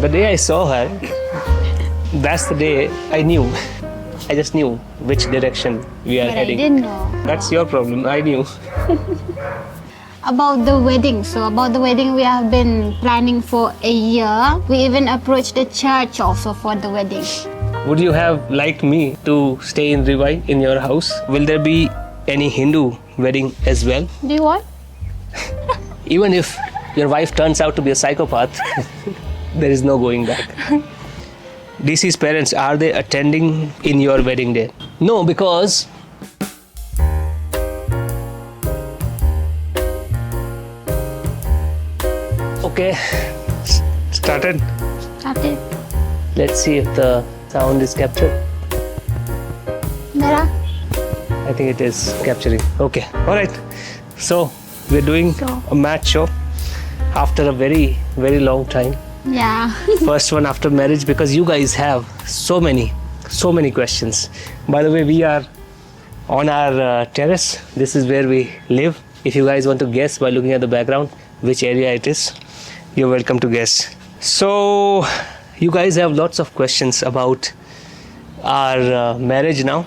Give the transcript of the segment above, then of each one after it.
The day I saw her, that's the day I knew. I just knew which direction we are But heading. I didn't know. That's your problem. I knew. About the wedding. So about the wedding, we have been planning for a year. We even approached the church also for the wedding. Would you have liked me to stay in Riwai in your house? Will there be any Hindu wedding as well? Do you want? Even if your wife turns out to be a psychopath, there is no going back. DC's parents, are they attending in your wedding day? No, because okay, started. Okay. Let's see if the sound is captured. Mera? I think it is capturing. Okay, all right. So we're doing a match show after a very, very long time. Yeah. First one after marriage, because you guys have so many questions. By the way, we are on our terrace. This is where we live. If you guys want to guess by looking at the background which area it is, you're welcome to guess. So you guys have lots of questions about our marriage now.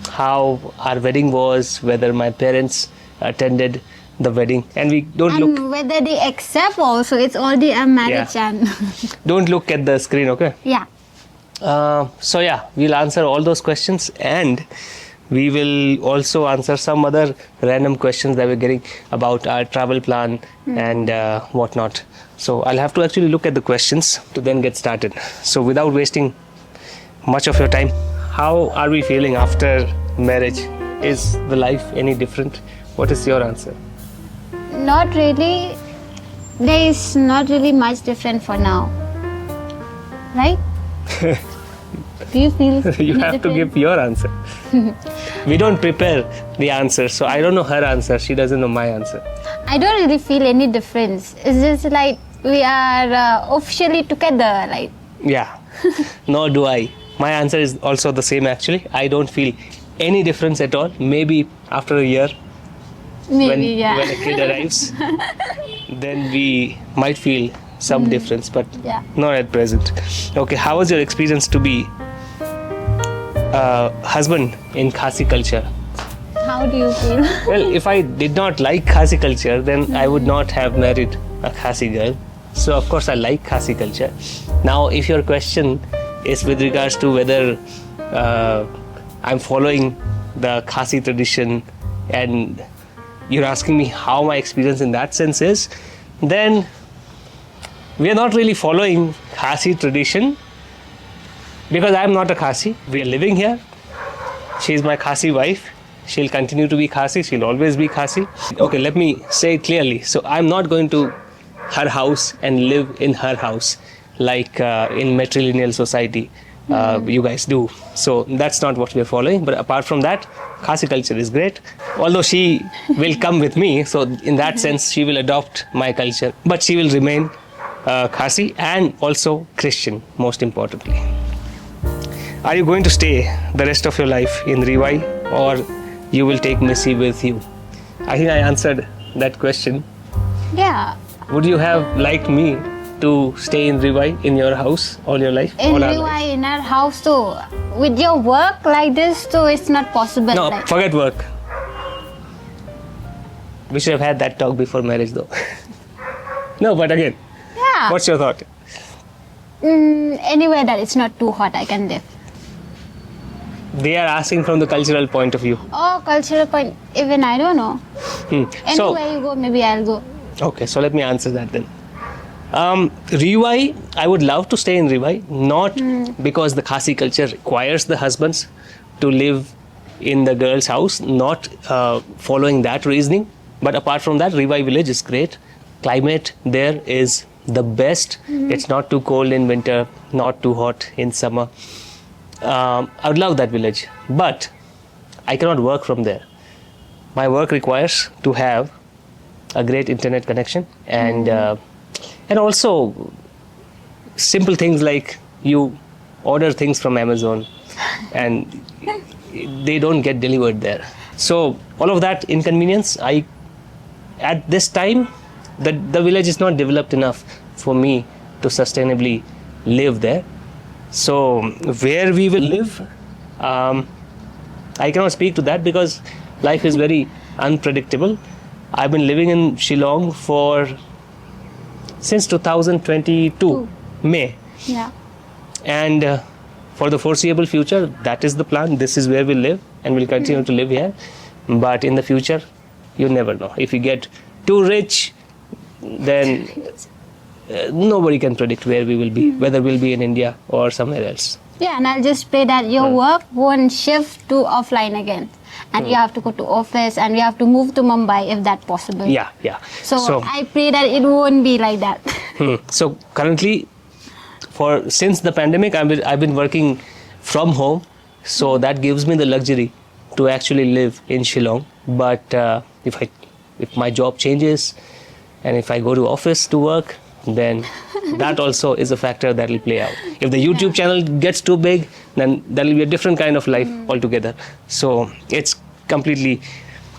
How our wedding was, whether my parents attended the wedding, and we don't look. And whether they accept also, it's already a marriage and Don't look at the screen, okay? yeah. So yeah, we'll answer all those questions, and we will also answer some other random questions that we're getting about our travel plan and whatnot. So I'll have to actually look at the questions to then get started. So without wasting much of your time, how are we feeling after marriage? Is the life any different? What is your answer? Not really. There is not really much different for now. Right? Do you feel You any have to different? give your answer. We don't prepare the answer, so I don't know her answer. She doesn't know my answer. I don't really feel any difference. It's just like we are officially together. Like Yeah, nor do I. My answer is also the same actually. I don't feel any difference at all. Maybe after a year, maybe yeah. when a kid arrives, then we might feel some difference, but Yeah. not at present. Okay, how was your experience to be husband in Khasi culture? How do you feel? Well, if I did not like Khasi culture, then I would not have married a Khasi girl. So of course I like Khasi culture. Now, if your question is with regards to whether I'm following the Khasi tradition, and you're asking me how my experience in that sense is, then we are not really following Khasi tradition, because I'm not a Khasi. We are living here. She's my Khasi wife. She'll continue to be Khasi. She'll always be Khasi. Okay, let me say it clearly. So I'm not going to her house and live in her house like in matrilineal society you guys do. So that's not what we're following. But apart from that, Khasi culture is great. Although she will come with me, so in that sense she will adopt my culture. But she will remain Khasi and also Christian, most importantly. Are you going to stay the rest of your life in Riwai, or you will take Missy with you? I think I answered that question. Yeah. Would you have liked me to stay in Riwai in your house all your life? In all our life? Riwai, in our house too. With your work like this too, it's not possible. No, like, forget work. We should have had that talk before marriage though. No, but again, yeah. what's your thought? Anywhere that it's not too hot, I can live. They are asking from the cultural point of view. Oh, cultural point. Even I don't know. So, Anywhere you go, maybe I'll go. okay, so let me answer that then. Riwai, I would love to stay in Riwai, not because the Khasi culture requires the husbands to live in the girl's house, not following that reasoning. But apart from that, Riwai village is great. Climate there is the best. It's not too cold in winter, not too hot in summer. I would love that village, but I cannot work from there. My work requires to have a great internet connection, and also simple things like you order things from Amazon and they don't get delivered there. So all of that inconvenience, at this time, the village is not developed enough for me to sustainably live there. So where we will live, I cannot speak to that because life is very unpredictable. I've been living in Shillong since 2022 May, Yeah. and for the foreseeable future, that is the plan. This is where we live, and we'll continue to live here. But in the future, you never know. If you get too rich, then nobody can predict where we will be, whether we'll be in India or somewhere else. Yeah, and I'll just pray that your work won't shift to offline again. And you have to go to office and you have to move to Mumbai if that's possible. Yeah. So I pray that it won't be like that. So currently, since the pandemic, I've been working from home, so that gives me the luxury to actually live in Shillong. But if my job changes and if I go to office to work, then that also is a factor that will play out. If the YouTube channel gets too big, then there will be a different kind of life altogether. So it's completely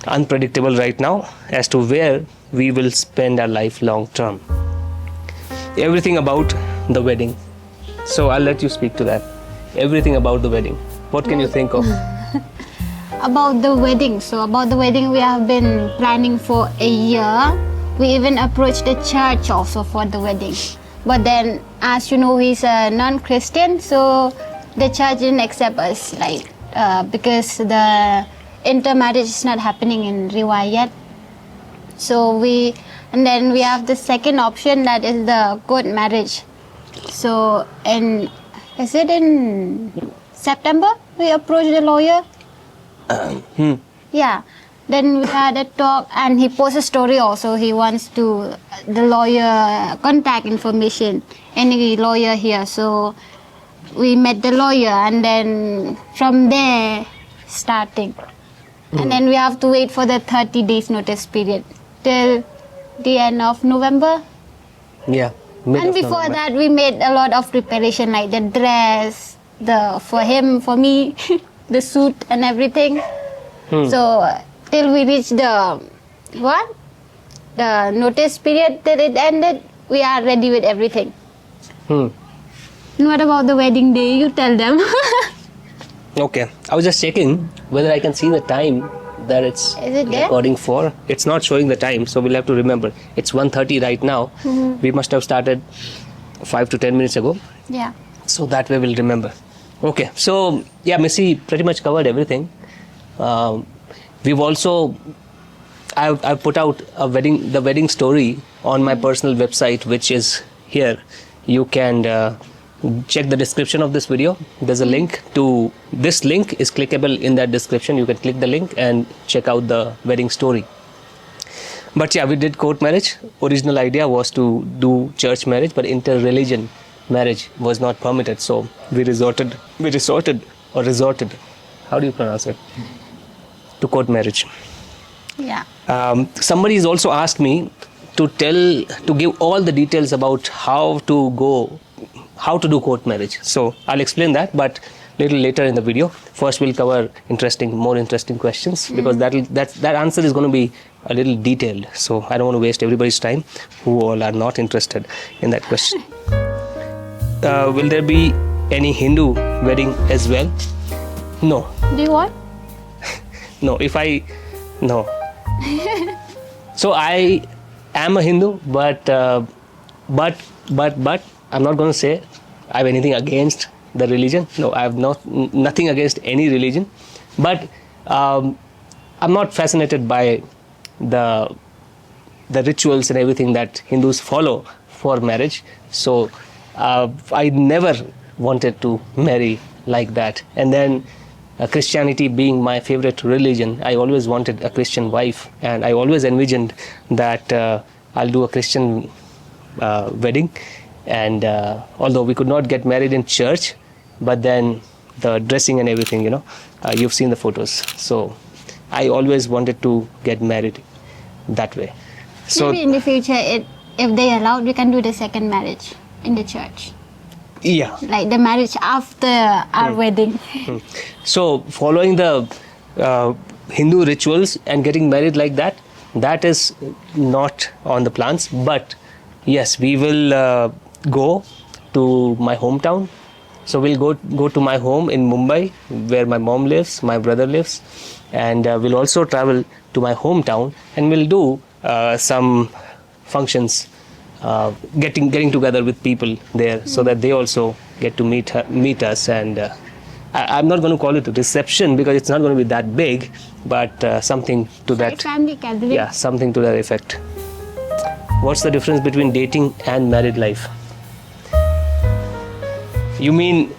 unpredictable right now as to where we will spend our life long term. Everything about the wedding. So I'll let you speak to that. Everything about the wedding. What can you think of? About the wedding. So about the wedding, we have been planning for a year. We even approached the church also for the wedding. But then, as you know, he's a non-Christian, so the church didn't accept us, because the intermarriage is not happening in Riwai yet. And then we have the second option, that is the court marriage. So, is it in September we approached the lawyer? Yeah. Then we had a talk and he posted a story also. He wants the lawyer contact information, any lawyer here. So we met the lawyer and then from there starting. And then we have to wait for the 30 days notice period till the end of November. Yeah. And before that we made a lot of preparation, like the dress, for him, for me, the suit and everything. So till we reach the notice period, till it ended, we are ready with everything. And what about the wedding day? You tell them. Okay. I was just checking whether I can see the time that it's recording for. It's not showing the time, so we'll have to remember. It's 1:30 right now. We must have started 5 to 10 minutes ago. Yeah. So that way we'll remember. Okay. So, yeah, Missy pretty much covered everything. We've also, I've put out the wedding story on my personal website, which is here. You can check the description of this video. There's a link to, this link is clickable in that description. You can click the link and check out the wedding story. But yeah, we did court marriage. Original idea was to do church marriage, but inter-religion marriage was not permitted. So we resorted, how do you pronounce it? To court marriage. Yeah. Somebody has also asked me to give all the details about how to do court marriage. So I'll explain that, but little later in the video. First, we'll cover more interesting questions, because that answer is going to be a little detailed. So I don't want to waste everybody's time who all are not interested in that question. Will there be any Hindu wedding as well? No. Do you want? No. No. So I am a Hindu, but I'm not going to say I have anything against the religion. No, I have nothing against any religion, but I'm not fascinated by the rituals and everything that Hindus follow for marriage. So I never wanted to marry like that. And then Christianity being my favorite religion, I always wanted a Christian wife, and I always envisioned that I'll do a Christian wedding. And although we could not get married in church, but then the dressing and everything, you've seen the photos. So I always wanted to get married that way. So maybe in the future, if they allowed, we can do the second marriage in the church. Yeah. Like the marriage after our wedding. So following the Hindu rituals and getting married like that is not on the plans. But yes, we will go to my hometown. So we'll go to my home in Mumbai, where my mom lives, my brother lives, and we'll also travel to my hometown, and we'll do some functions, getting together with people there, so that they also get to meet us. And I'm not going to call it a reception because it's not going to be that big, but something to that. Family gathering. Yeah, something to that effect. What's the difference between dating and married life? You mean,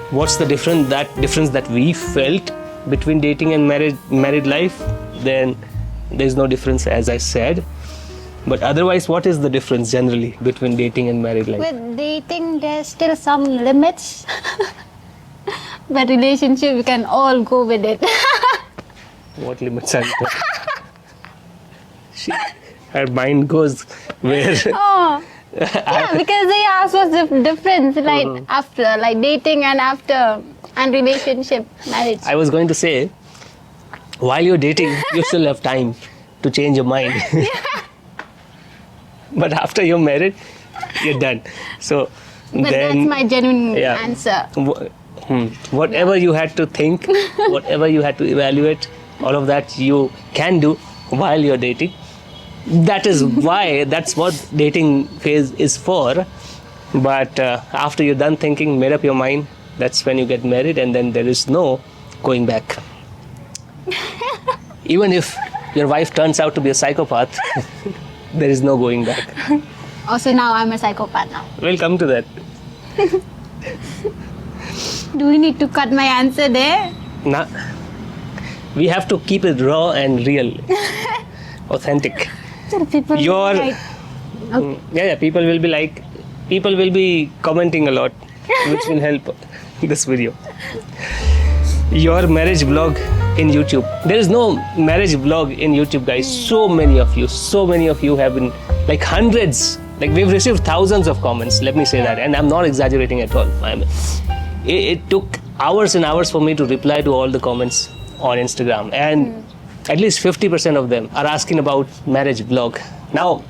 what's the difference that we felt between dating and married life? Then there's no difference, as I said. But otherwise, what is the difference generally between dating and married life? With dating, there's still some limits. But relationship, we can all go with it. What limits are there? Her mind goes where? Oh. Yeah, because they asked what's the difference, like after, like dating and after, and relationship, marriage. I was going to say, while you're dating, you still have time to change your mind. But after you're married, you're done. So But then, that's my genuine answer. Whatever you had to think, whatever you had to evaluate, all of that you can do while you're dating. That is why, that's what dating phase is for. But after you're done thinking, made up your mind, that's when you get married, and then there is no going back. Even if your wife turns out to be a psychopath, there is no going back. Also, now I'm a psychopath now. We'll come to that. Do we need to cut my answer there? Nah. We have to keep it raw and real. Authentic. So people Your like, people will be commenting a lot, which will help this video. Your marriage vlog in YouTube. There is no marriage vlog in YouTube, guys. So many of you have been, like hundreds, like we've received thousands of comments, let me say that, and I'm not exaggerating at all. It took hours and hours for me to reply to all the comments on Instagram, and at least 50% of them are asking about marriage vlog. Now,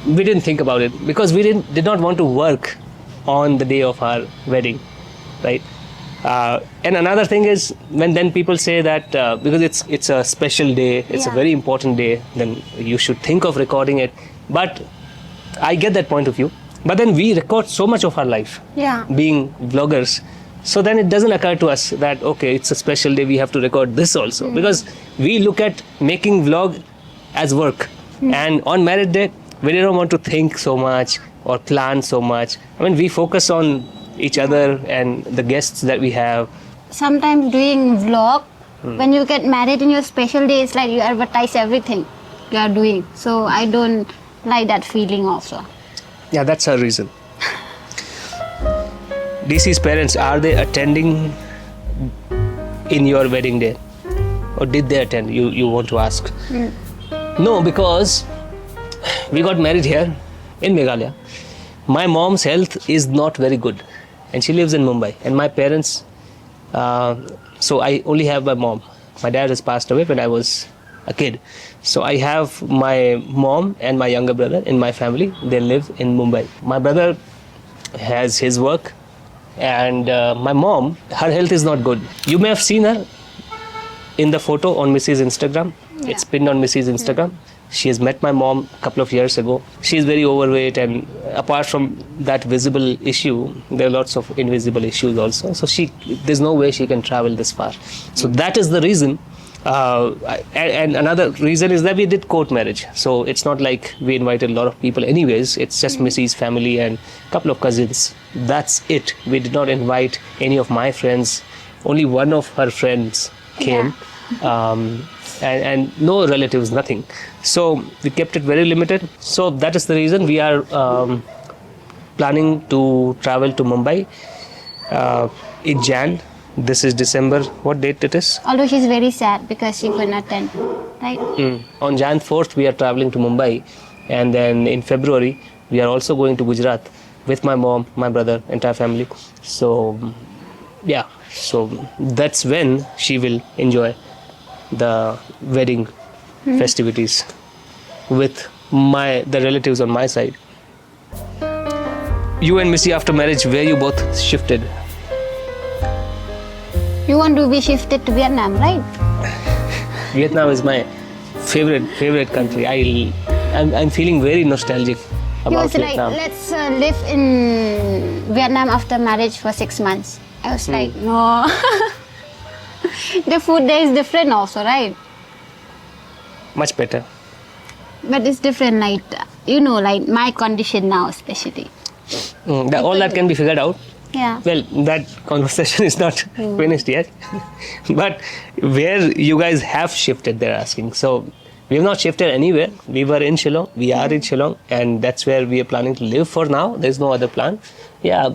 we didn't think about it because we did not want to work on the day of our wedding, right? And another thing is, when then people say that because it's a special day, it's a very important day, then you should think of recording it. But I get that point of view. But then we record so much of our life, being vloggers. So then it doesn't occur to us that, okay, it's a special day, we have to record this also. Because we look at making vlog as work. And on marriage day, we don't want to think so much or plan so much. I mean, we focus on each other and the guests that we have. Sometimes doing vlog, when you get married in your special day, it's like you advertise everything you are doing. So I don't like that feeling also. Yeah, that's her reason. DC's parents, are they attending in your wedding day? Or did they attend? You want to ask? No, because we got married here in Meghalaya. My mom's health is not very good, and she lives in Mumbai. And my parents, so I only have my mom. My dad has passed away when I was a kid. So I have my mom and my younger brother in my family. They live in Mumbai. My brother has his work, and my mom, her health is not good. You may have seen her in the photo on Missy's Instagram. It's pinned on Missy's Instagram. She has met my mom a couple of years ago. She is very overweight, and apart from that visible issue, there are lots of invisible issues also. So there's no way she can travel this far. So that is the reason. And another reason is that we did court marriage. So it's not like we invited a lot of people anyways. It's just Missy's family and a couple of cousins. That's it. We did not invite any of my friends. Only one of her friends came. And no relatives, nothing. So we kept it very limited. So that is the reason we are planning to travel to Mumbai in Jan. This is December. What date it is? Although she's very sad because she could not attend, right? On Jan 4th, we are traveling to Mumbai. And then in February, we are also going to Gujarat with my mom, my brother, entire family. So, yeah. So that's when she will enjoy the wedding festivities with the relatives on my side. you and Missy after marriage, where you both shifted? You want to be shifted to Vietnam, right? Vietnam is my favorite country. I'm feeling very nostalgic He about was like, Vietnam. let's live in Vietnam after marriage for 6 months. I was like, no. The food there is different also, right? Much better. But it's different, like, like my condition now especially. All that can be figured out. Yeah. Well, that conversation is not finished yet. But where you guys have shifted, they're asking. So we have not shifted anywhere. We were in Shillong. We are in Shillong. And that's where we are planning to live for now. There's no other plan. Yeah,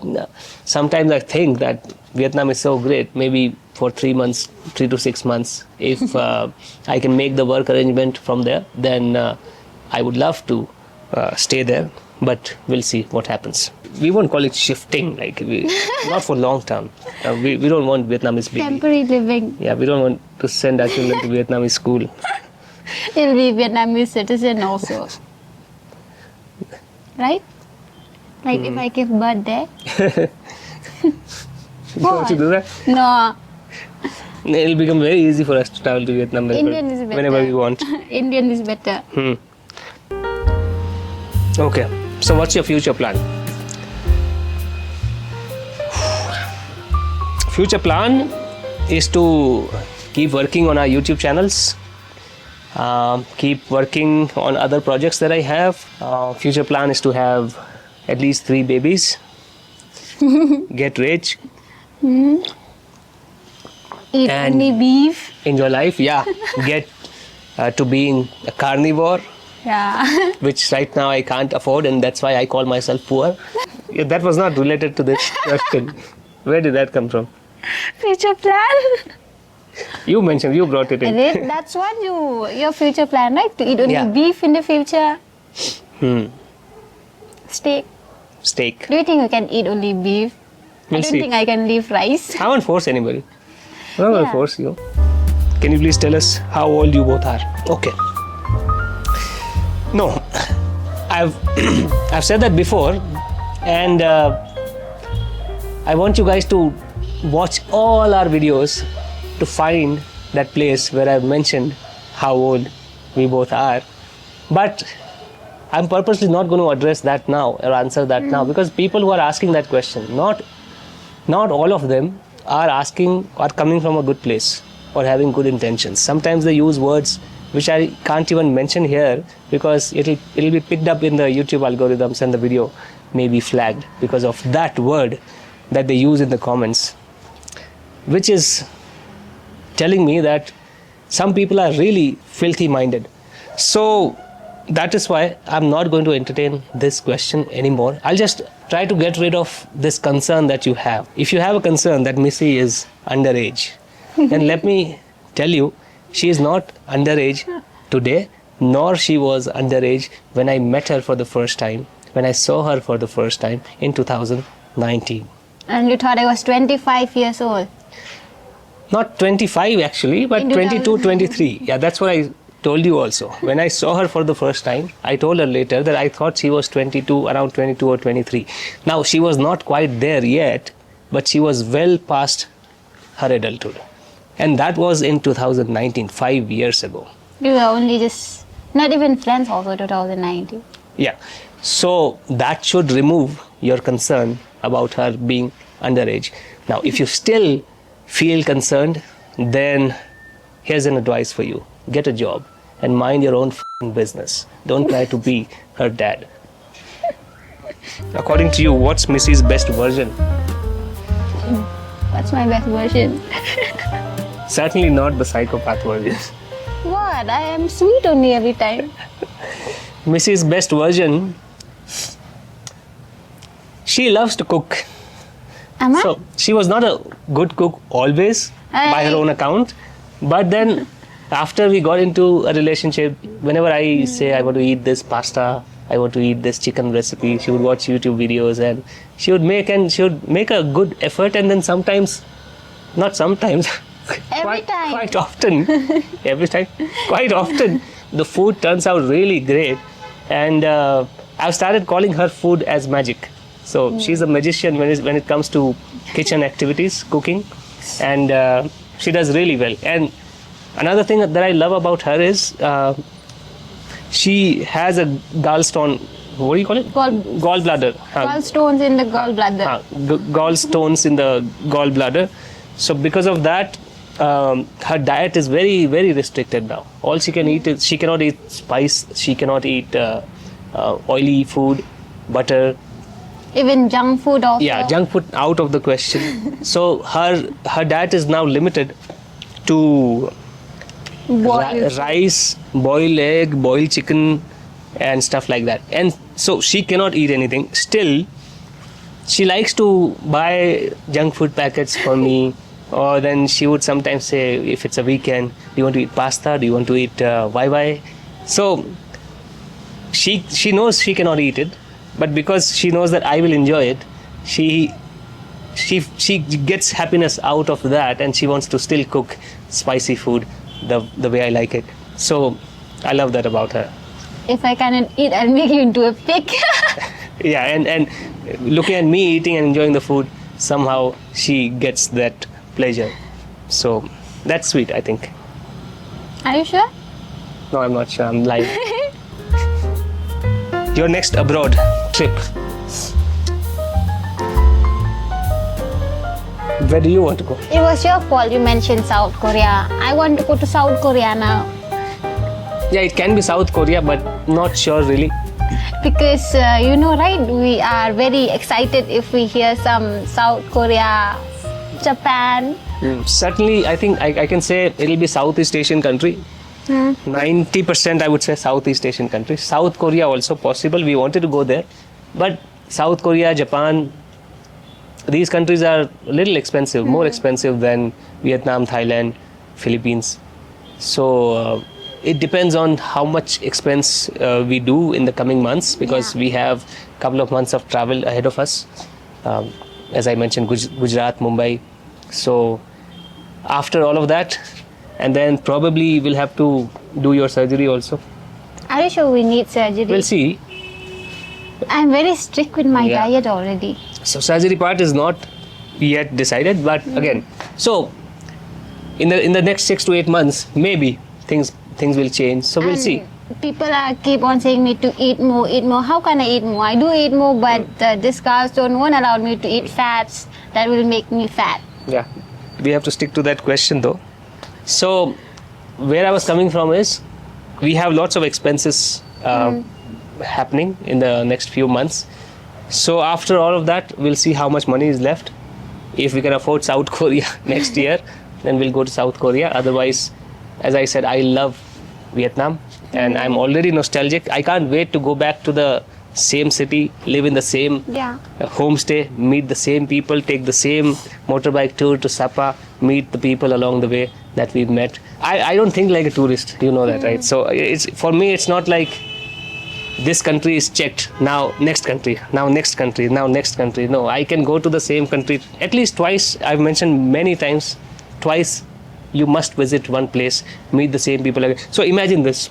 sometimes I think that Vietnam is so great. Maybe for 3 months, 3 to 6 months, if I can make the work arrangement from there, then I would love to stay there. But we'll see what happens. We won't call it shifting, not for long term. We don't want Vietnamese baby. Temporary living. Yeah, we don't want to send our children to Vietnamese school. He'll be Vietnamese citizen also. Right? Like if I give birth there. You want to do that? No. It'll become very easy for us to travel to Vietnam Indian is better. whenever we want. Indian is better. Okay. So what's your future plan? Future plan is to keep working on our YouTube channels. Keep working on other projects that I have. Future plan is to have at least 3 babies. Get rich. Eat And- only beef. Enjoy life. Yeah. Get to being a carnivore. Yeah. Which right now I can't afford, and that's why I call myself poor. Yeah, that was not related to this question. Where did that come from? Future plan. You mentioned, you brought it in. That's what your future plan, right? To eat only Yeah. beef in the future. Steak. Steak. Do you think you can eat only beef? We'll I don't see. think I can leave rice. I won't force anybody. I won't Yeah. force you. Can you please tell us how old you both are? Okay. No, I've I've said that before, and I want you guys to watch all our videos to find that place where I've mentioned how old we both are. But I'm purposely not going to address that now or answer that now, because people who are asking that question, not all of them are coming from a good place or having good intentions. Sometimes they use words which I can't even mention here because it'll be picked up in the YouTube algorithms and the video may be flagged because of that word that they use in the comments, which is telling me that some people are really filthy minded. So that is why I'm not going to entertain this question anymore. I'll just try to get rid of this concern that you have. If you have a concern that Missy is underage, then let me tell you, she is not underage today, nor she was underage when I met her for the first time, when I saw her for the first time in 2019. And you thought I was 25 years old. Not 25 actually, but In 22, 23. Yeah, that's what I told you also. When I saw her for the first time, I told her later that I thought she was 22, around 22 or 23. Now, she was not quite there yet, but she was well past her adulthood. And that was in 2019, 5 years ago. You were only just, not even friends also 2019. Yeah. So that should remove your concern about her being underage. Now, if you still feel concerned, then here's an advice for you. Get a job and mind your own f***ing business. Don't try to be her dad. According to you, what's Missy's best version? What's my best version? Certainly not the psychopath version. What? I am sweet only every time. Missy's best version, she loves to cook. Am I? So she was not a good cook always by her own account. But then after we got into a relationship, whenever I say I want to eat this pasta, I want to eat this chicken recipe, she would watch YouTube videos and she would make a good effort, and then sometimes, not sometimes, quite often, every time, quite often, the food turns out really great. And I've started calling her food as magic. So she's a magician when it comes to kitchen activities, cooking, and she does really well. And another thing that I love about her is she has a gallstone. What do you call it? Gallbladder. Gallstones in the gallbladder. Gallstones in the gallbladder. So because of that, her diet is very, very restricted now. All she can eat is, she cannot eat spice, she cannot eat oily food, butter. Even junk food also. Yeah, junk food out of the question. So her diet is now limited to rice, boiled egg, boiled chicken, and stuff like that. And so she cannot eat anything. Still, she likes to buy junk food packets for me. Or then she would sometimes say, if it's a weekend, do you want to eat pasta? Do you want to eat Riwai? So she knows she cannot eat it, but because she knows that I will enjoy it, she gets happiness out of that, and she wants to still cook spicy food the way I like it. So I love that about her. If I cannot eat, I'll make you into a pig. Yeah, and looking at me eating and enjoying the food, somehow she gets that pleasure. So that's sweet, I think. Are you sure? No, I'm not sure. I'm lying. Your next abroad trip. Where do you want to go? It was your fault you mentioned South Korea. I want to go to South Korea now. Yeah, it can be South Korea, but not sure really. Because, you know, right, we are very excited if we hear some South Korea, Japan. Certainly, I think I can say it'll be Southeast Asian country. 90% I would say Southeast Asian country. South Korea also possible. We wanted to go there. But South Korea, Japan, these countries are a little expensive, more expensive than Vietnam, Thailand, Philippines. So it depends on how much expense we do in the coming months, because we have a couple of months of travel ahead of us. As I mentioned, Gujarat, Mumbai. So after all of that, and then probably we'll have to do your surgery also. Are you sure we need surgery? We'll see. I'm very strict with my Yeah. diet already. So surgery part is not yet decided, but again, so in the next 6 to 8 months, maybe things will change. So we'll see. People keep on saying me to eat more, eat more. How can I eat more? I do eat more, but this gallstone won't allow me to eat fats that will make me fat. Yeah, we have to stick to that question though. So where I was coming from is, we have lots of expenses happening in the next few months. So after all of that, we'll see how much money is left. If we can afford South Korea next year, then we'll go to South Korea. Otherwise, as I said, I love Vietnam and I'm already nostalgic. I can't wait to go back to the same city, live in the same homestay, meet the same people, take the same motorbike tour to Sapa, meet the people along the way that we've met. I don't think like a tourist, you know that, right? So it's, for me, it's not like this country is checked, now next country, now next country, now next country. No, I can go to the same country at least twice. I've mentioned many times, twice you must visit one place, meet the same people again. So imagine this.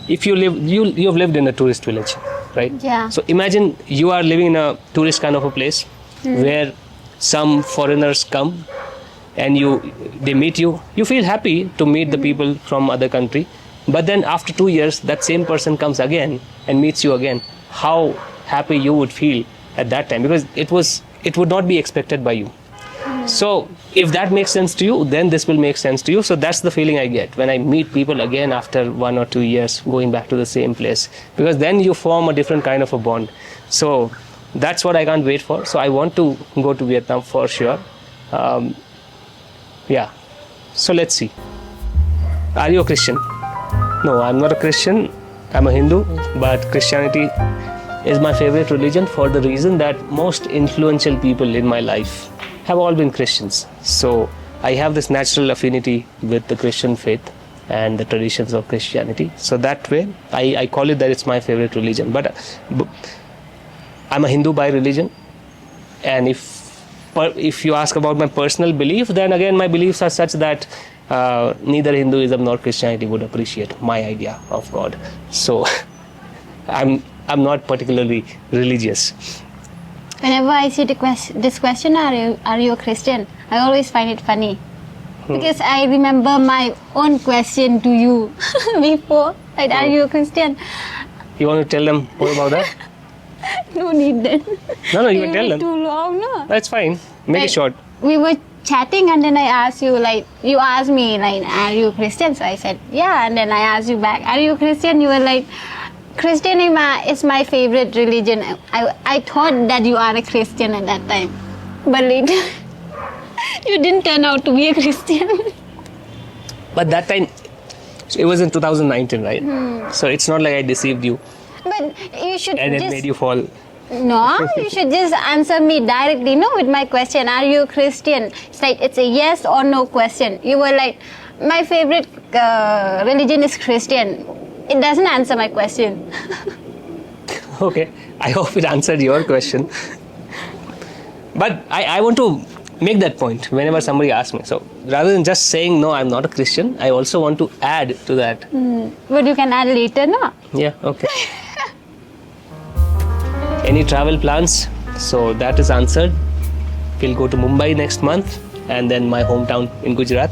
If you live, you've lived in a tourist village, right? Yeah. So imagine you are living in a tourist kind of a place where some foreigners come and they meet you. You feel happy to meet the people from other country. But then after 2 years, that same person comes again and meets you again. How happy you would feel at that time, because it would not be expected by you. So if that makes sense to you, then this will make sense to you. So that's the feeling I get when I meet people again after 1 or 2 years going back to the same place, because then you form a different kind of a bond. So that's what I can't wait for. So I want to go to Vietnam for sure. Yeah. So let's see. Are you a Christian? No, I'm not a Christian. I'm a Hindu, but Christianity is my favorite religion for the reason that most influential people in my life have all been Christians. So I have this natural affinity with the Christian faith and the traditions of Christianity. So that way, I call it that it's my favorite religion. But I'm a Hindu by religion. And if you ask about my personal belief, then again, my beliefs are such that neither Hinduism nor Christianity would appreciate my idea of God. So I'm not particularly religious. Whenever I see this question, are you a Christian? I always find it funny. Because I remember my own question to you before. Like, are you a Christian? You want to tell them more about that? No need then. No, you It can will tell be them. too long, no? That's fine. Make Like, it short. We were chatting and then I asked you, like, you asked me, like, are you Christian? So I said, yeah. And then I asked you back, are you Christian? You were like, Christian is my favorite religion. I thought that you are a Christian at that time. But later, you didn't turn out to be a Christian. But that time, it was in 2019, right? So it's not like I deceived you But you should and it just... made you fall. No, you should just answer me directly, no, with my question. Are you a Christian? It's like, it's a yes or no question. You were like, my favorite religion is Christian. It doesn't answer my question. Okay, I hope it answered your question. But I want to make that point whenever somebody asks me. So rather than just saying, no, I'm not a Christian, I also want to add to that. But you can add later, no? Yeah, okay. Any travel plans? So that is answered. We'll go to Mumbai next month and then my hometown in Gujarat.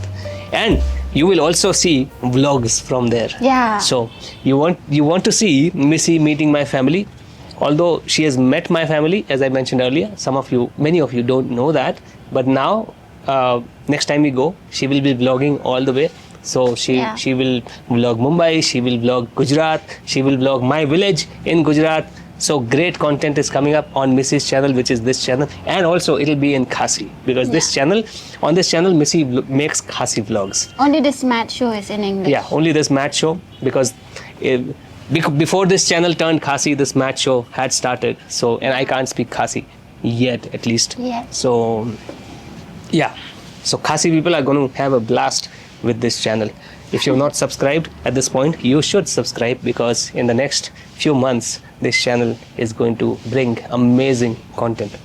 And you will also see vlogs from there. Yeah. So you want to see Missy meeting my family. Although she has met my family, as I mentioned earlier, many of you don't know that. But now, next time we go, she will be vlogging all the way. So she will vlog Mumbai, she will vlog Gujarat, she will vlog my village in Gujarat. So great content is coming up on Missy's channel, which is this channel, and also it'll be in Khasi because on this channel, Missy makes Khasi vlogs. Only this match show is in English. Yeah, only this match show because before this channel turned Khasi, this match show had started. So, and I can't speak Khasi yet, at least. Yeah. So, yeah. So Khasi people are going to have a blast with this channel. If you're not subscribed at this point, you should subscribe because in the next few months, this channel is going to bring amazing content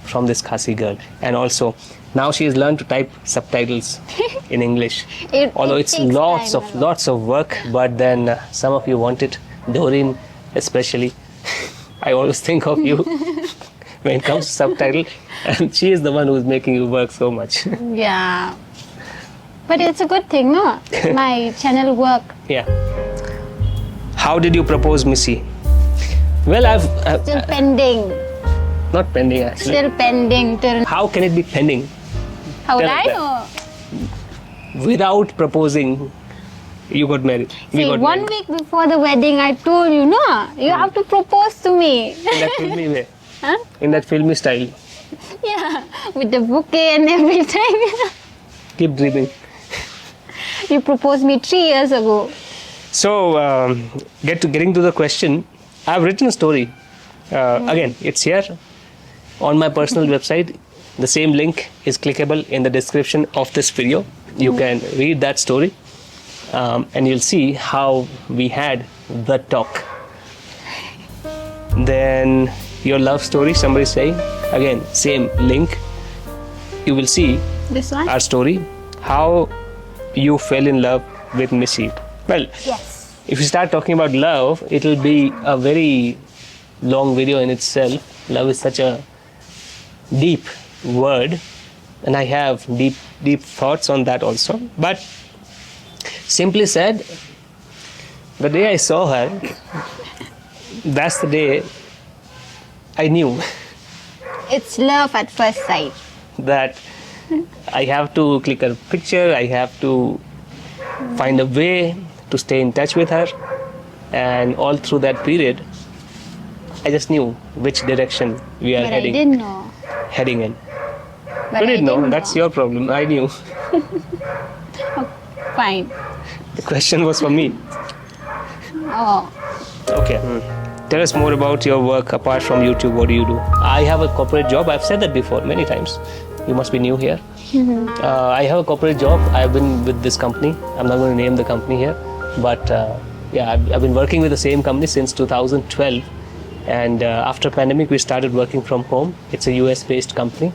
from this Khasi girl. And also, now she has learned to type subtitles in English. Although it's takes lots of work, but then some of you want it. Doreen, especially. I always think of you when it comes to subtitle, and she is the one who's making you work so much. Yeah. But it's a good thing, no? My channel work. Yeah. How did you propose, Missy? Well, I've Still pending. not pending actually. Still pending till... How can it be pending? How would Tell us I that. know? Without proposing, you got married. We See, got 1 married. week before the wedding, I told you, no? You have to propose to me. In that filmy way. Huh? In that filmy style. Yeah, with the bouquet and everything. Keep dreaming. You proposed me 3 years ago. So, getting to the question, I've written a story. Again, it's here on my personal website. The same link is clickable in the description of this video. You can read that story and you'll see how we had the talk. Then your love story, somebody saying, again, same link. You will see This one? our story, how you fell in love with Missy. Well, Yes. if you start talking about love, it'll be a very long video in itself. Love is such a deep word, and I have deep thoughts on that also. But simply said, the day I saw her, that's the day I knew It's love at first sight. that I have to click her picture, I have to find a way to stay in touch with her, and all through that period I just knew which direction we are But I didn't know. heading in. But You I didn't know, didn't that's your problem. I knew. Fine. The question was for me. Oh. Okay. Tell us more about your work apart from YouTube. What do you do? I have a corporate job. I've said that before many times. You must be new here. I have a corporate job. I've been with this company. I'm not going to name the company here. But yeah, I've been working with the same company since 2012. And after pandemic, we started working from home. It's a US-based company.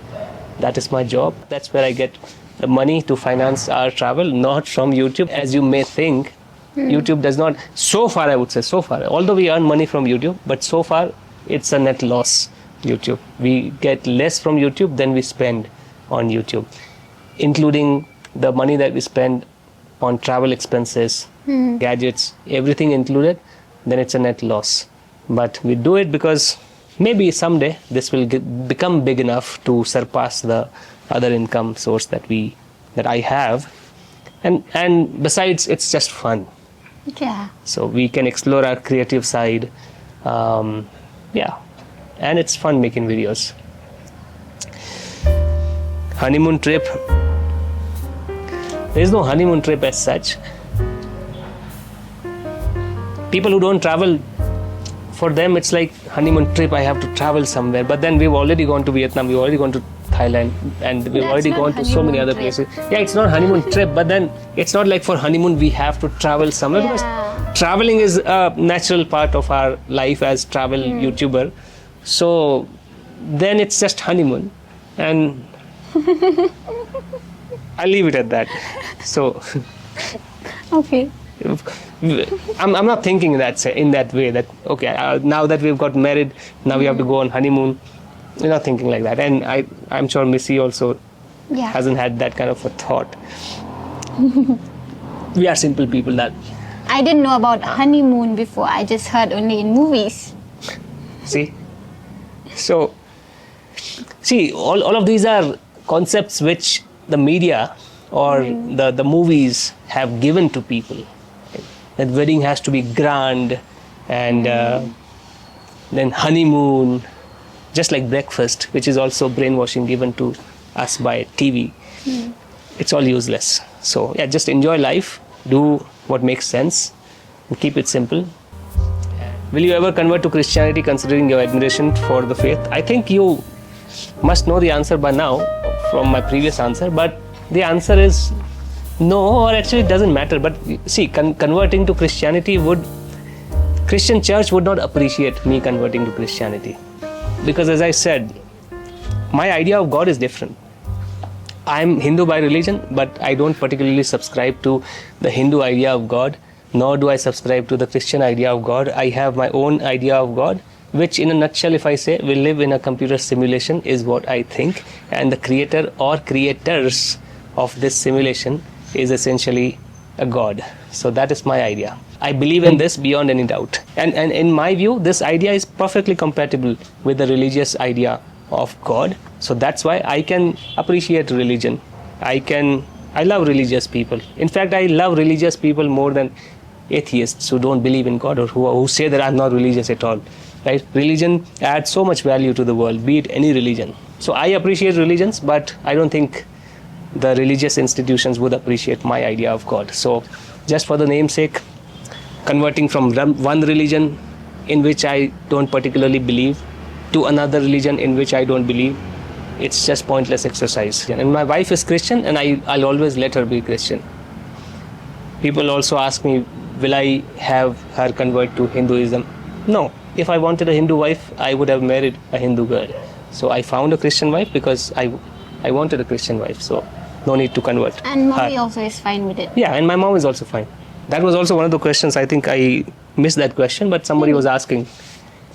That is my job. That's where I get the money to finance our travel, not from YouTube. As you may think, YouTube does not, so far I would say, so far, although we earn money from YouTube, but so far it's a net loss YouTube. We get less from YouTube than we spend on YouTube, including the money that we spend on travel expenses, gadgets, everything included, then it's a net loss. But we do it because maybe someday this will become big enough to surpass the other income source that I have. And besides, it's just fun. Yeah. So we can explore our creative side. Yeah. And it's fun making videos. Honeymoon trip. There is no honeymoon trip as such. People who don't travel, for them it's like honeymoon trip, I have to travel somewhere. But then we've already gone to Vietnam, we've already gone to Thailand, and we've already gone to so many other places. Yeah, it's not honeymoon trip, but then it's not like for honeymoon we have to travel somewhere, because traveling is a natural part of our life as travel YouTuber. So then it's just honeymoon, and I'll leave it at that. So Okay. I'm not thinking in that way that okay, now that we've got married, now we have to go on honeymoon. We're not thinking like that, and I'm sure Missy also hasn't had that kind of a thought. We are simple people. That I didn't know about honeymoon before. I just heard only in movies. see, so see, all of these are concepts which the media or the movies have given to people. That wedding has to be grand, and then honeymoon, just like breakfast, which is also brainwashing given to us by TV. It's all useless. So yeah, just enjoy life, do what makes sense, and keep it simple. Will you ever convert to Christianity considering your admiration for the faith? I think you must know the answer by now from my previous answer, but the answer is no, or actually it doesn't matter. But see, converting to Christianity Christian church would not appreciate me converting to Christianity. Because as I said, my idea of God is different. I'm Hindu by religion, but I don't particularly subscribe to the Hindu idea of God, nor do I subscribe to the Christian idea of God. I have my own idea of God, which in a nutshell, if I say, we live in a computer simulation, is what I think. And the creator or creators of this simulation is essentially a God. So that is my idea. I believe in this beyond any doubt. And in my view, this idea is perfectly compatible with the religious idea of God. So that's why I can appreciate religion. I love religious people. In fact, I love religious people more than atheists who don't believe in God, or who say that I'm not religious at all. Right? Religion adds so much value to the world, be it any religion. So I appreciate religions, but I don't think the religious institutions would appreciate my idea of God. So just for the namesake, converting from one religion in which I don't particularly believe to another religion in which I don't believe, it's just pointless exercise. And my wife is Christian, and I'll always let her be Christian. People also ask me, will I have her convert to Hinduism? No. If I wanted a Hindu wife, I would have married a Hindu girl. So I found a Christian wife because I wanted a Christian wife. So no need to convert. And mommy also is fine with it. Yeah, and my mom is also fine. That was also one of the questions. I think I missed that question, but somebody was asking,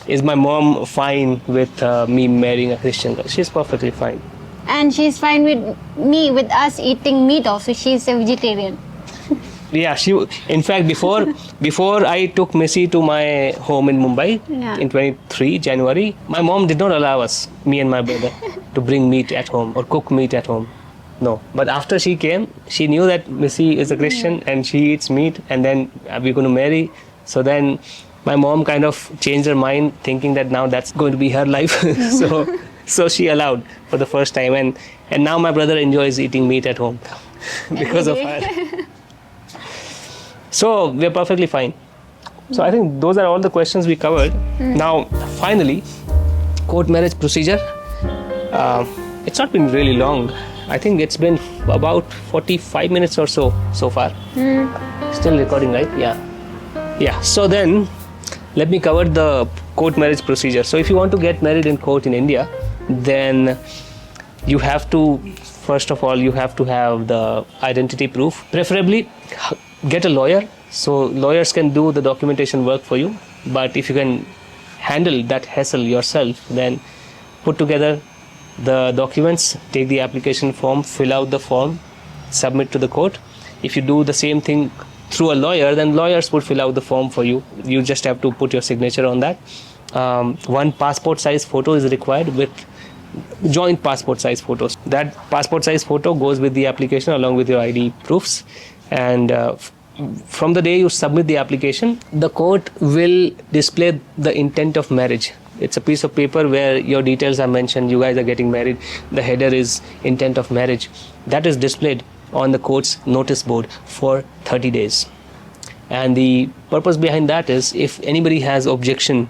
is my mom fine with me marrying a Christian girl? She's perfectly fine. And she's fine with us eating meat also. She's a vegetarian. Yeah, in fact, before I took Missy to my home in Mumbai in 23 January, my mom did not allow us, me and my brother, to bring meat at home or cook meat at home. No. But after she came, she knew that Missy is a Christian and she eats meat, and then we're going to marry. So then my mom kind of changed her mind, thinking that now that's going to be her life. So she allowed for the first time, and now my brother enjoys eating meat at home because of her. So we're perfectly fine. So I think those are all the questions we covered. Now, finally, court marriage procedure. It's not been really long. I think it's been about 45 minutes or so far. Still recording, right? Yeah. So then, let me cover the court marriage procedure. So if you want to get married in court in India, then you have to, first of all, you have to have the identity proof. Preferably, get a lawyer. So lawyers can do the documentation work for you. But if you can handle that hassle yourself, then put together the documents, take the application form, fill out the form, submit to the court. If you do the same thing through a lawyer, then lawyers would fill out the form for you. You just have to put your signature on that. One passport size photo is required with joint passport size photos. That passport size photo goes with the application along with your ID proofs. And from the day you submit the application, the court will display the intent of marriage. It's a piece of paper where your details are mentioned, you guys are getting married, the header is intent of marriage. That is displayed on the court's notice board for 30 days. And the purpose behind that is, if anybody has objection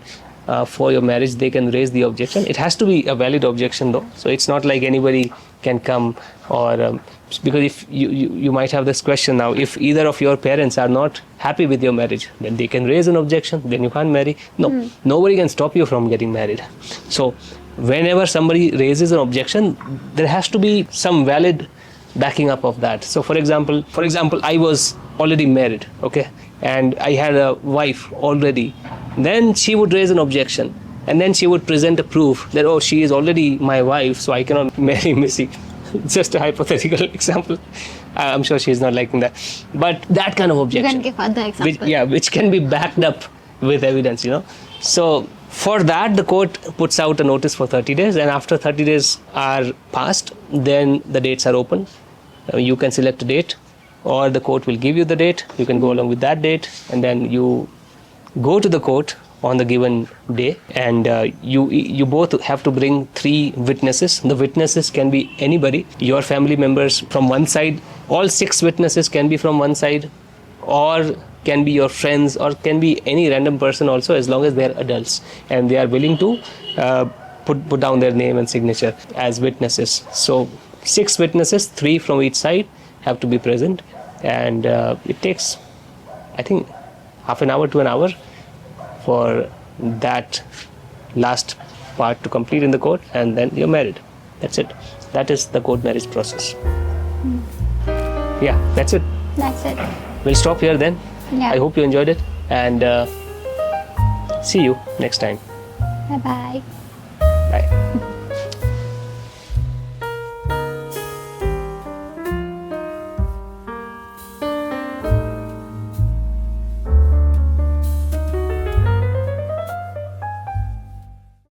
for your marriage, they can raise the objection. It has to be a valid objection though, so it's not like anybody can come, or because if you might have this question now, if either of your parents are not happy with your marriage, then they can raise an objection, then you can't marry. No, nobody can stop you from getting married. So whenever somebody raises an objection, there has to be some valid backing up of that. So for example, I was already married, okay, and I had a wife already. Then she would raise an objection, and then she would present a proof that, oh, she is already my wife, so I cannot marry Missy. Just a hypothetical example. I'm sure she's not liking that. But that kind of objection. You can give other examples. Which can be backed up with evidence, So for that, the court puts out a notice for 30 days, and after 30 days are passed, then the dates are open. You can select a date, or the court will give you the date. You can go along with that date, and then you go to the court on the given day, and you both have to bring 3 witnesses. The witnesses can be anybody, your family members from one side, all 6 witnesses can be from one side, or can be your friends, or can be any random person also, as long as they are adults and they are willing to put down their name and signature as witnesses. So 6 witnesses, 3 from each side have to be present, and it takes, I think, half an hour to an hour for that last part to complete in the court, and then you're married. That's it. That is the court marriage process. Yeah, that's it. That's it. We'll stop here then. Yeah. I hope you enjoyed it, and see you next time. Bye-bye. Bye.